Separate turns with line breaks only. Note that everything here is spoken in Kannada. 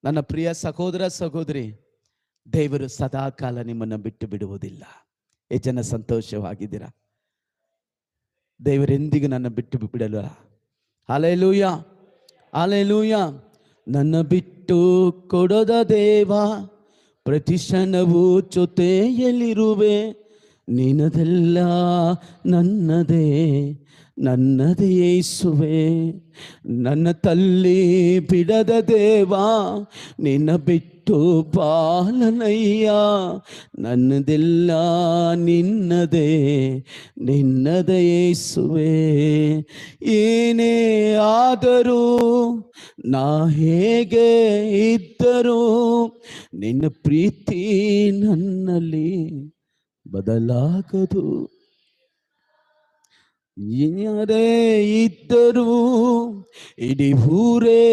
ನನ್ನ ಪ್ರಿಯ ಸಹೋದರ ಸಹೋದರಿ, ದೇವರು ಸದಾಕಾಲ ನಿಮ್ಮನ್ನು ಬಿಟ್ಟು ಬಿಡುವುದಿಲ್ಲ. ಎಷ್ಟು ಜನ ಸಂತೋಷವಾಗಿದ್ದೀರಾ? ದೇವರೆಂದಿಗೂ ನನ್ನ ಬಿಟ್ಟು ಬಿಡಲ್ಲ. Hallelujah, hallelujah. ನನ್ನ ಬಿಟ್ಟು ಕೊಡದ ದೇವ, ಪ್ರತಿ ಕ್ಷಣವೂ ಜೊತೆಯಲ್ಲಿರುವೆ. ನಿನ್ನದೆಲ್ಲ ನನ್ನದೇ, ನನ್ನದೇ ಯೇಸುವೆ. ನನ್ನ ತಲ್ಲಿ ಬಿಡದ ದೇವ, ನಿನ್ನ ಬಿಟ್ಟು ಬಾಲನಯ್ಯ. ನನ್ನದೆಲ್ಲ ನಿನ್ನದೇ, ನಿನ್ನದೇ ಯೇಸುವೆ. ಏನೇ ಆದರೂ, ನಾ ಹೇಗೆ ಇದ್ದರೂ, ನಿನ್ನ ಪ್ರೀತಿ ನನ್ನಲ್ಲಿ ಬದಲಾಗದು. ಯಾರೇ ಇದ್ದರೂ ಇಡೀ ಊರೇ